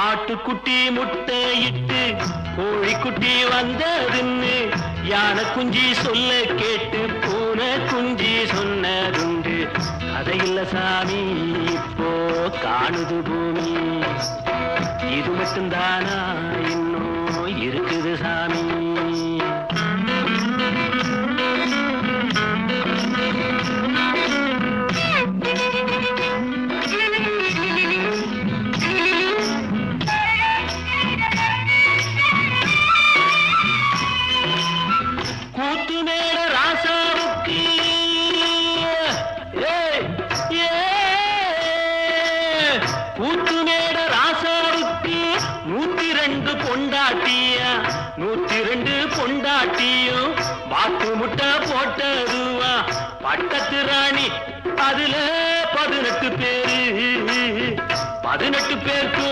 ஆட்டுக்குட்டி முட்டையிட்டு கோழிக்குட்டி வந்ததுன்னு யானை குஞ்சி சொல்ல கேட்டு பூனை குஞ்சி சொன்னதுண்டு. கதையில்ல சாமி இப்போ காணுது பூமி, இது மட்டும்தானா இன்னும் இருக்குது சாமி. கூத்து மேல ராசாவுக்கு கூத்து மேல ராசாவுக்கு 102 பொண்டாட்டியா, 102 பொண்டாட்டியும் வாக்கு முட்டை போட்டதுவா. பட்டத்து ராணி அதுல 18 பேரு, 18 பேருக்கும்